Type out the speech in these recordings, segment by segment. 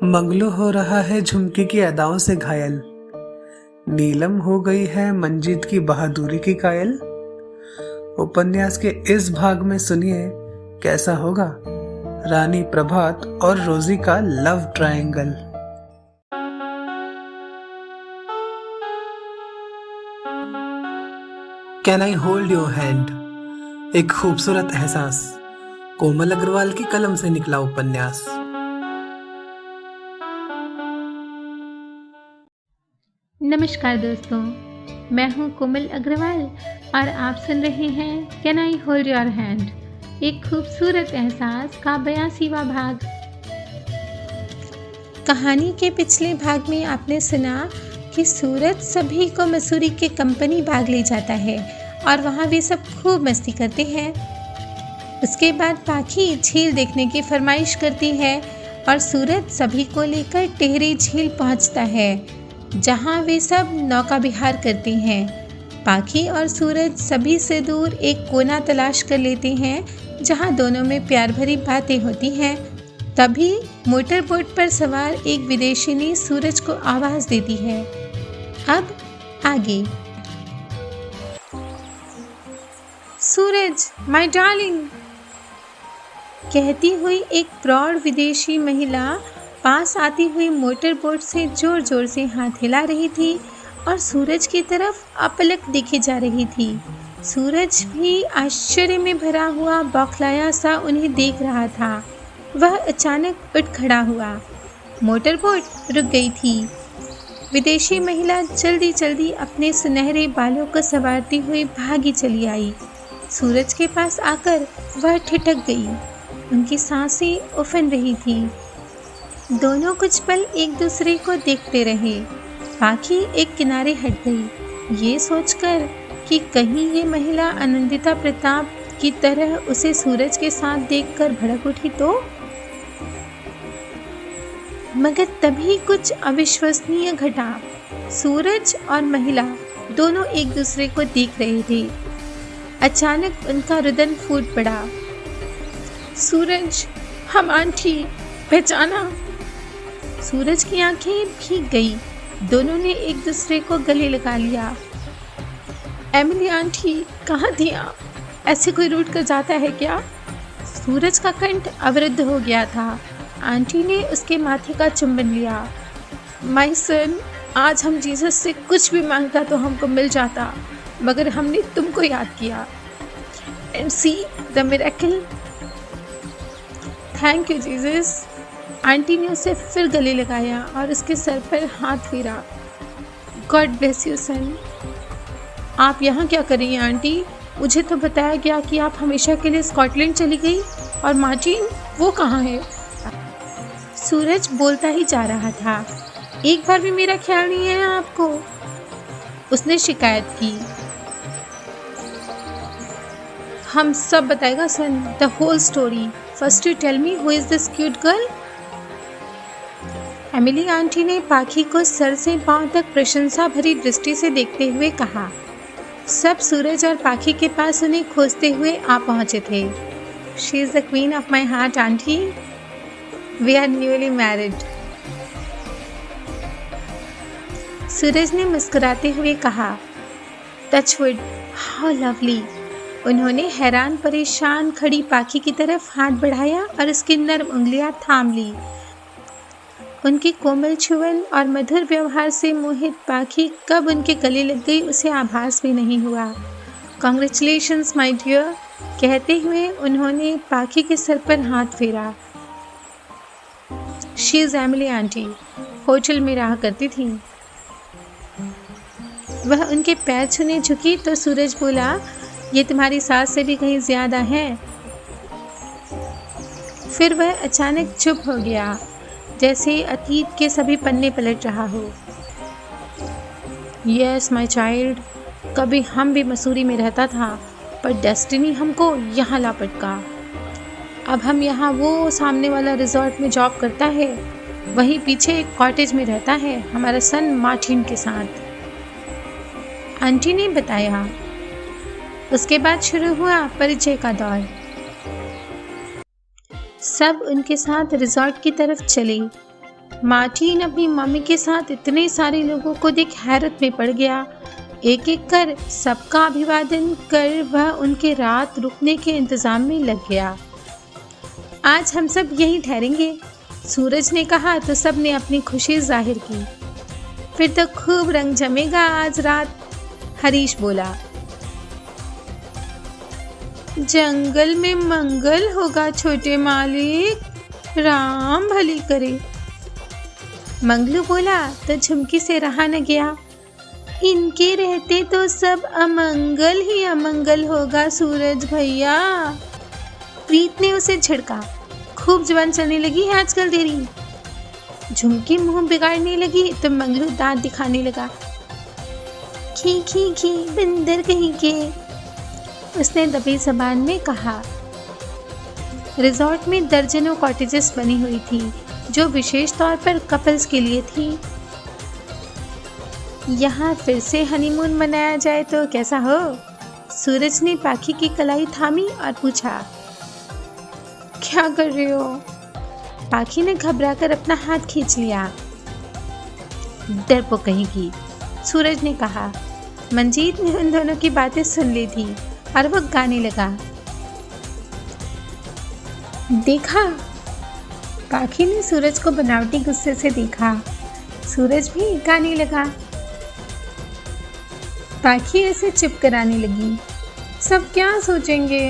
मंगलू हो रहा है झुमकी की अदाओं से घायल। नीलम हो गई है मंजीत की बहादुरी की कायल। उपन्यास के इस भाग में सुनिए कैसा होगा रानी प्रभात और रोजी का love triangle. Can I hold your hand, एक खूबसूरत एहसास। कोमल अग्रवाल की कलम से निकला उपन्यास। नमस्कार दोस्तों, मैं हूं कोमल अग्रवाल और आप सुन रहे हैं can I hold your hand, एक खूबसूरत एहसास का 82वां भाग। कहानी के पिछले भाग में आपने सुना कि सूरज सभी को मसूरी के कंपनी बाग ले जाता है और वहाँ वे सब खूब मस्ती करते हैं। उसके बाद पाखी झील देखने की फरमाइश करती है और सूरज सभी को लेकर टेहरी झील पहुँचता है जहाँ वे सब नौका विहार करते हैं। पाखी और सूरज सभी से दूर एक कोना तलाश कर लेते हैं जहाँ दोनों में प्यार भरी बातें होती हैं। तभी मोटर बोट पर सवार एक विदेशिनी सूरज को आवाज़ देती है। अब आगे। सूरज, माय डार्लिंग, कहती हुई एक प्रौढ़ विदेशी महिला पास आती हुई मोटर बोट से जोर जोर से हाथ हिला रही थी और सूरज की तरफ अपलक देखे जा रही थी। सूरज भी आश्चर्य में भरा हुआ बौखलाया सा उन्हें देख रहा था। वह अचानक उठ खड़ा हुआ। मोटर बोट रुक गई थी। विदेशी महिला जल्दी जल्दी अपने सुनहरे बालों को संवारती हुई भागी चली आई। सूरज के पास आकर वह ठिठक गई। उनकी सांसें उफन रही थी। दोनों कुछ पल एक दूसरे को देखते रहे। पाखी एक किनारे हट गई, ये सोचकर कि कहीं ये महिला आनंदिता प्रताप की तरह उसे सूरज के साथ देखकर भड़क उठी तो। मगर तभी कुछ अविश्वसनीय घटा। सूरज और महिला दोनों एक दूसरे को देख रहे थे। अचानक उनका रुदन फूट पड़ा। सूरज, हम आंटी, पहचाना? सूरज की आंखें भीग गई। दोनों ने एक दूसरे को गले लगा लिया। एमिली आंटी, कहाँ थी आप? ऐसे कोई रूठ कर जाता है क्या? सूरज का कंठ अवरुद्ध हो गया था। आंटी ने उसके माथे का चुंबन लिया। माय सन, आज हम जीसस से कुछ भी मांगता तो हमको मिल जाता, मगर हमने तुमको याद किया। And see the miracle. Thank you Jesus. Aunty ने उसे फिर गले लगाया और उसके सर पर हाथ फेरा। गॉड ब्लेस यू सन। आप यहाँ क्या कर रही हैं आंटी? मुझे तो बताया गया कि आप हमेशा के लिए स्कॉटलैंड चली गई। और मार्टिन, वो कहाँ है? सूरज बोलता ही जा रहा था। एक बार भी मेरा ख्याल नहीं है आपको? उसने शिकायत की। हम सब बताएगा son, the whole story. First you tell me who is this cute girl? Emily aunty ने पाखी को सर से पांव तक प्रशंसा भरी दृष्टि से देखते हुए कहा। सब सूरज और पाखी के पास उन्हें खोजते हुए आ पहुंचे थे। She is the queen of my heart aunty. We are newly married. Suraj ने मुस्कुराते हुए कहा। Touchwood, how lovely. उन्होंने हैरान परेशान खड़ी पाखी की तरफ हाथ बढ़ाया और उसकी नर्म उंगलियां थाम ली। उनके कोमल छुअन और मधुर व्यवहार से मोहित पाखी कब उनके गले लग गई उसे आभास भी नहीं हुआ। कॉन्ग्रेचुलेशंस माय डियर, कहते हुए उन्होंने पाखी के सर पर हाथ फेरा। She is Emily aunty, hotel में रहा करती थी। वह उनके पैर छूने झुकी तो सूरज बोला, ये तुम्हारी सास से भी कहीं ज्यादा है। फिर वह अचानक चुप हो गया, जैसे अतीत के सभी पन्ने पलट रहा हो। यस माय चाइल्ड, कभी हम भी मसूरी में रहता था, पर डेस्टिनी हमको यहाँ ला पटका। अब हम यहाँ वो सामने वाला रिजॉर्ट में जॉब करता है, वहीं पीछे एक कॉटेज में रहता है हमारा सन मार्टिन के साथ, आंटी ने बताया। उसके बाद शुरू हुआ परिचय का दौर। सब उनके साथ रिजॉर्ट की तरफ चले। मार्टिन अपनी मम्मी के साथ इतने सारे लोगों को देख हैरत में पड़ गया। एक एक कर सबका अभिवादन कर वह उनके रात रुकने के इंतजाम में लग गया। आज हम सब यहीं ठहरेंगे, सूरज ने कहा तो सब ने अपनी खुशी जाहिर की। फिर तो खूब रंग जमेगा आज रात, हरीश बोला। जंगल में मंगल होगा छोटे मालिक, राम भली करे, मंगलू बोला तो झुमकी से रहा न गया। इनके रहते तो सब अमंगल ही अमंगल होगा सूरज भैया, प्रीत ने उसे झिड़का। खूब जुबान चलने लगी है आजकल तेरी। झुमकी मुंह बिगाड़ने लगी तो मंगलू दांत दिखाने लगा। खी खी खी बंदर कहीं के, उसने दबी जबान में कहा। रिजॉर्ट में दर्जनों कॉटेजेस बनी हुई थी जो विशेष तौर पर कपल्स के लिए थी। यहाँ फिर से हनीमून मनाया जाए तो कैसा हो? सूरज ने पाखी की कलाई थामी और पूछा। क्या कर रहे हो? पाखी ने घबराकर अपना हाथ खींच लिया। डरपोक कहीं की, सूरज ने कहा। मंजीत ने उन दोनों की बातें सुन ली थी और वो गाने लगा। देखा, पाखी ने सूरज को बनावटी गुस्से से देखा। सूरज भी गाने लगा। पाखी ऐसे चुप कराने लगी। सब क्या सोचेंगे?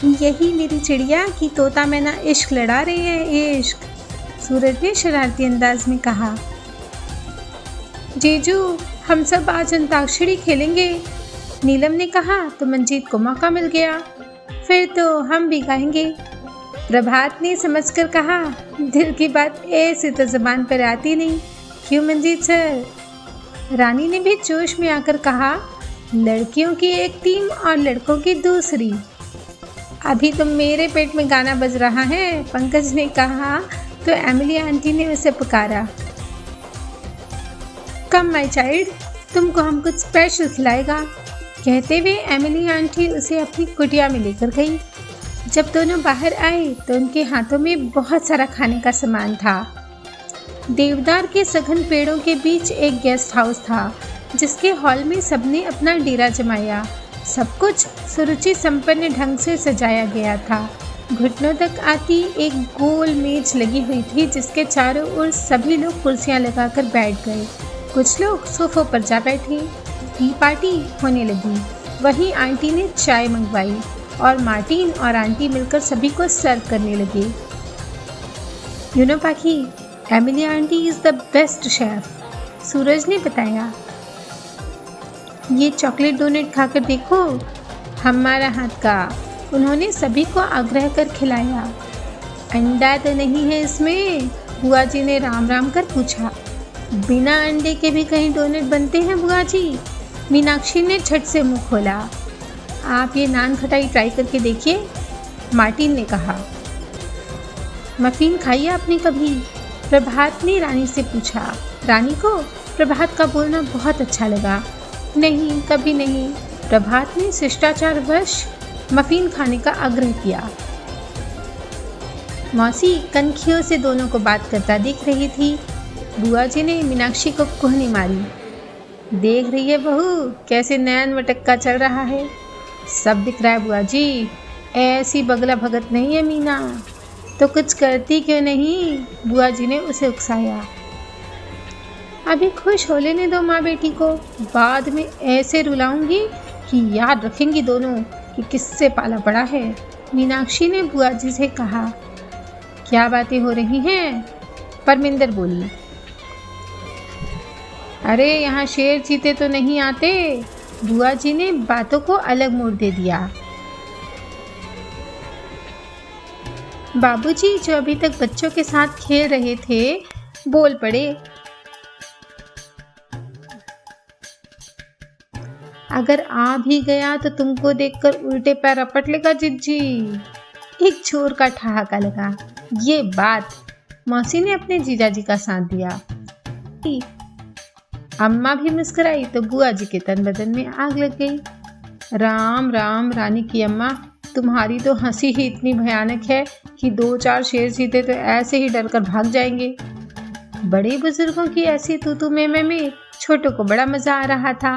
यही मेरी चिड़िया की तोता मैना इश्क लड़ा रही है, इश्क, सूरज ने शरारती अंदाज में कहा। जीजू, हम सब आज अंताक्षरी खेलेंगे, नीलम ने कहा तो मंजीत को मौका मिल गया। फिर तो हम भी गाएंगे, प्रभात ने समझकर कहा। दिल की बात ऐसे तो जबान पर आती नहीं, क्यों मंजीत सर? रानी ने भी जोश में आकर कहा। लड़कियों की एक टीम और लड़कों की दूसरी। अभी तो मेरे पेट में गाना बज रहा है, पंकज ने कहा तो एमिली आंटी ने उसे पुकारा। कम माय चाइल्ड, तुमको हम कुछ स्पेशल खिलाएगा, कहते हुए एमिली आंटी उसे अपनी कुटिया में लेकर गई। जब दोनों बाहर आए तो उनके हाथों में बहुत सारा खाने का सामान था। देवदार के सघन पेड़ों के बीच एक गेस्ट हाउस था जिसके हॉल में सबने अपना डेरा जमाया। सब कुछ सुरुचि संपन्न ढंग से सजाया गया था। घुटनों तक आती एक गोल मेज लगी हुई थी जिसके चारों ओर सभी लोग कुर्सियां लगाकर बैठ गए। कुछ लोग सोफों पर जा बैठे। टी पार्टी होने लगी। वहीं आंटी ने चाय मंगवाई और मार्टिन और आंटी मिलकर सभी को सर्व करने लगे। You know Pakhi, Emily aunty is the best chef, Suraj ने बताया। ये चॉकलेट डोनेट खाकर देखो, हमारा हाथ का, उन्होंने सभी को आग्रह कर खिलाया। अंडा तो नहीं है इसमें? बुआ जी ने राम राम कर पूछा। बिना अंडे के भी कहीं डोनेट बनते हैं बुआ जी? मीनाक्षी ने झट से मुंह खोला। आप ये नान खटाई ट्राई करके देखिए, मार्टिन ने कहा। मफिन खाई आपने कभी? प्रभात ने रानी से पूछा। रानी को प्रभात का बोलना बहुत अच्छा लगा। नहीं, कभी नहीं, प्रभात ने शिष्टाचारवश मफिन खाने का आग्रह किया। मौसी कनखियों से दोनों को बात करता दिख रही थी। बुआ जी ने मीनाक्षी को कुहनी मारी। देख रही है बहू, कैसे नैन मटक्का चल रहा है? सब दिख रहा है बुआ जी, ऐसी बगला भगत नहीं है मीना, तो कुछ करती क्यों नहीं? बुआ जी ने उसे उकसाया। अभी खुश हो लेने दो माँ बेटी को, बाद में ऐसे रुलाऊंगी कि याद रखेंगी दोनों कि किससे पाला पड़ा है, मीनाक्षी ने बुआ जी से कहा। क्या बातें हो रही हैं? परमिंदर बोली। अरे यहाँ शेर चीते तो नहीं आते, बुआ जी ने बातों को अलग मोड़ दे दिया। बाबूजी जो अभी तक बच्चों के साथ खेल रहे थे बोल पड़े। अगर आ भी गया तो तुमको देखकर उल्टे पैर रपट लेगा जिज्जी। एक चोर का ठहाका लगा। ये बात मौसी ने अपने जीजाजी का साथ दिया। अम्मा भी मुस्कुराई तो बुआ जी के तन बदन में आग लग गई। राम राम रानी की अम्मा, तुम्हारी तो हंसी ही इतनी भयानक है कि 2-4 शेर चीते तो ऐसे ही डरकर भाग जाएंगे। बड़े बुजुर्गों की ऐसी तू में छोटों को बड़ा मजा आ रहा था।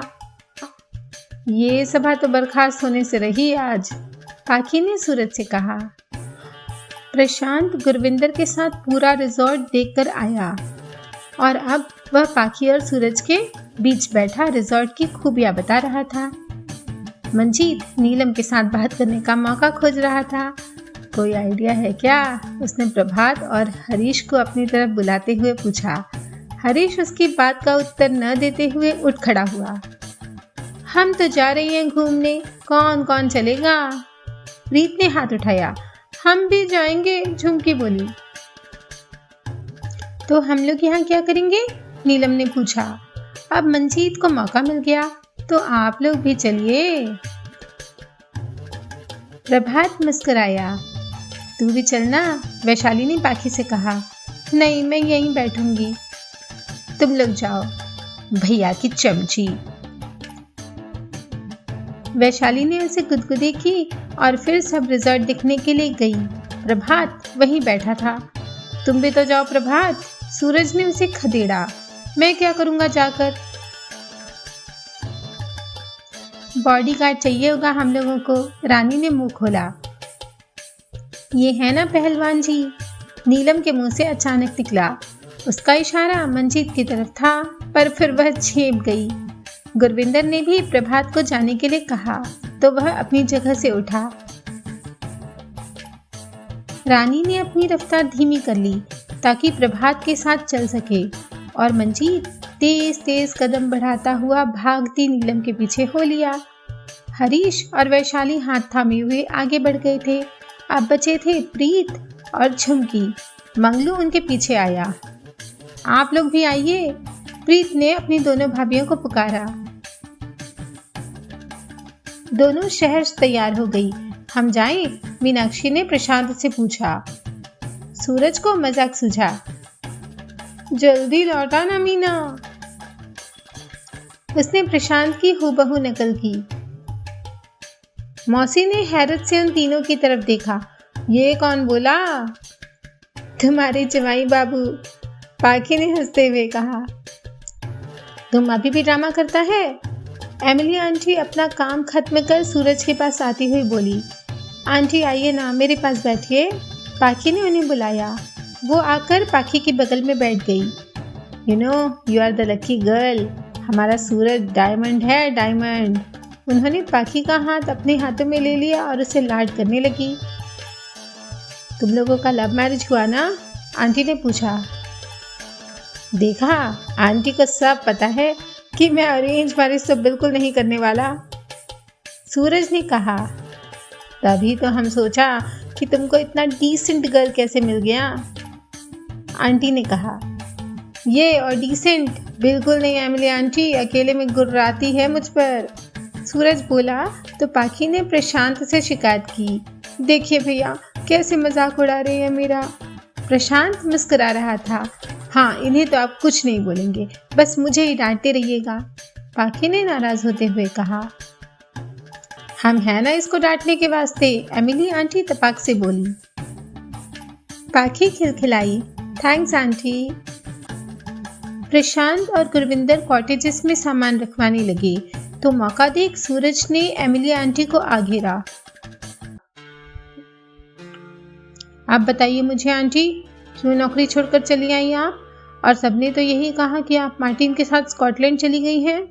ये सभा तो बर्खास्त होने से रही आज, पाखी ने सूरज से कहा। प्रशांत गुरविंदर के साथ पूरा रिजॉर्ट देखकर आया और अब वह पाखी और सूरज के बीच बैठा रिजॉर्ट की खूबियां बता रहा था। मंजीत नीलम के साथ बात करने का मौका खोज रहा था। कोई आइडिया है क्या? उसने प्रभात और हरीश को अपनी तरफ बुलाते हुए पूछा। हरीश उसकी बात का उत्तर न देते हुए उठ खड़ा हुआ। हम तो जा रहे हैं घूमने, कौन कौन चलेगा? प्रीत ने हाथ उठाया। हम भी जाएंगे, झुमकी बोली। तो हम लोग यहाँ क्या करेंगे? नीलम ने पूछा। अब मंजीत को मौका मिल गया तो आप लोग भी चलिए। प्रभात मुस्कुराया। तू भी चलना, वैशाली ने पाखी से कहा। नहीं, मैं यहीं बैठूंगी, तुम लोग जाओ। भैया की चमची। वैशाली ने उसे गुदगुदी की और फिर सब रिजॉर्ट दिखने के लिए गई। प्रभात वहीं बैठा था। तुम भी तो जाओ प्रभात, सूरज ने उसे खदेड़ा। मैं क्या करूंगा जाकर? बॉडीगार्ड चाहिए होगा हम लोगों को, रानी ने मुंह खोला। ये है ना पहलवान जी, नीलम के मुंह से अचानक निकला। उसका इशारा मंजीत की तरफ था, पर फिर वह झेप गई। गुरविंदर ने भी प्रभात को जाने के लिए कहा तो वह अपनी जगह से उठा। रानी ने अपनी रफ्तार धीमी कर ली ताकि प्रभात के साथ चल सके और मंजीत तेज तेज कदम बढ़ाता हुआ भागती नीलम के पीछे हो लिया। हरीश और वैशाली हाथ थामे हुए आगे बढ़ गए थे। अब बचे थे प्रीत और झुमकी। मंगलू उनके पीछे आया। आप लोग भी आइए, प्रीत ने अपनी दोनों भाभियों को पुकारा। दोनों शहर तैयार हो गई। हम जाएं? मीनाक्षी ने प्रशांत से पूछा। सूरज को मजाक सूझा। जल्दी लौटा ना मीना। उसने प्रशांत की हूबहू नकल की। मौसी ने हैरत से उन तीनों की तरफ देखा। ये कौन बोला? तुम्हारे जवाई बाबू, पाखी ने हंसते हुए कहा। तुम अभी भी ड्रामा करता है? एमिली आंटी अपना काम खत्म कर सूरज के पास आती हुई बोली। आंटी आइए ना, मेरे पास बैठिए। पाखी ने उन्हें बुलाया। वो आकर पाखी के बगल में बैठ गई। You know, you are the lucky girl. हमारा सूरज डायमंड है, डायमंड। उन्होंने पाखी का हाथ अपने हाथों में ले लिया और उसे लाड करने लगी। तुम लोगों का लव मैरिज हुआ ना? आंटी ने पूछा। देखा, आंटी को सब पता है कि मैं अरेंज मैरिज तो बिल्कुल नहीं करने वाला, सूरज ने कहा। तभी तो हम सोचा कि तुमको इतना डिसेंट गर्ल कैसे मिल गया, आंटी ने कहा। ये और डिसेंट बिल्कुल नहीं एमिली आंटी, अकेले में गुर्राती है मुझ पर, सूरज बोला तो पाखी ने प्रशांत से शिकायत की। देखिए भैया कैसे मजाक उड़ा रहे हैं मेरा। प्रशांत मुस्कुरा रहा था। हाँ, इन्हें तो आप कुछ नहीं बोलेंगे, बस मुझे ही डांटते रहिएगा, पाखी ने नाराज होते हुए कहा। हम हैं ना इसको डांटने के वास्ते, एमिली आंटी तपाक से बोली। पाखी खिलखिलाई। Thanks aunty. प्रशांत और गुरविंदर कॉटेजेस में सामान रखवाने लगे तो मौका देख सूरज ने एमिली आंटी को आघेरा। आप बताइए मुझे आंटी, क्यों नौकरी छोड़कर चली आई आप? और सबने तो यही कहा कि आप मार्टिन के साथ स्कॉटलैंड चली गई हैं।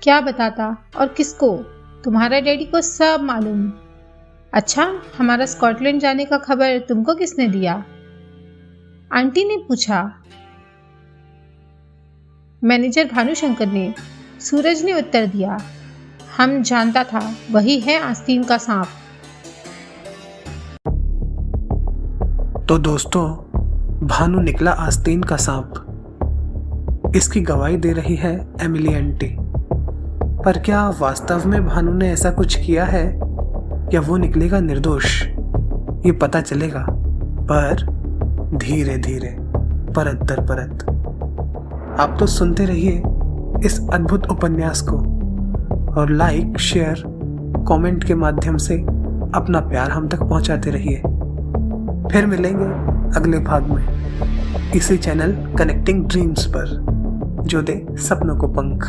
क्या बताता और किसको? तुम्हारा डैडी को सब मालूम। अच्छा, हमारा स्कॉटलैंड जाने का खबर तुमको किसने दिया? आंटी ने पूछा। मैनेजर भानुशंकर ने, सूरज ने उत्तर दिया। हम जानता था, वही है आस्तीन का सांप। तो दोस्तों, भानु निकला आस्तीन का सांप। इसकी गवाही दे रही है एमिली आंटी। पर क्या वास्तव में भानु ने ऐसा कुछ किया है या वो निकलेगा निर्दोष, ये पता चलेगा, पर धीरे धीरे, परत दर परत। आप तो सुनते रहिए इस अद्भुत उपन्यास को और लाइक, शेयर कमेंट के माध्यम से अपना प्यार हम तक पहुंचाते रहिए। फिर मिलेंगे अगले भाग में इसी चैनल कनेक्टिंग ड्रीम्स पर, जो दे सपनों को पंख।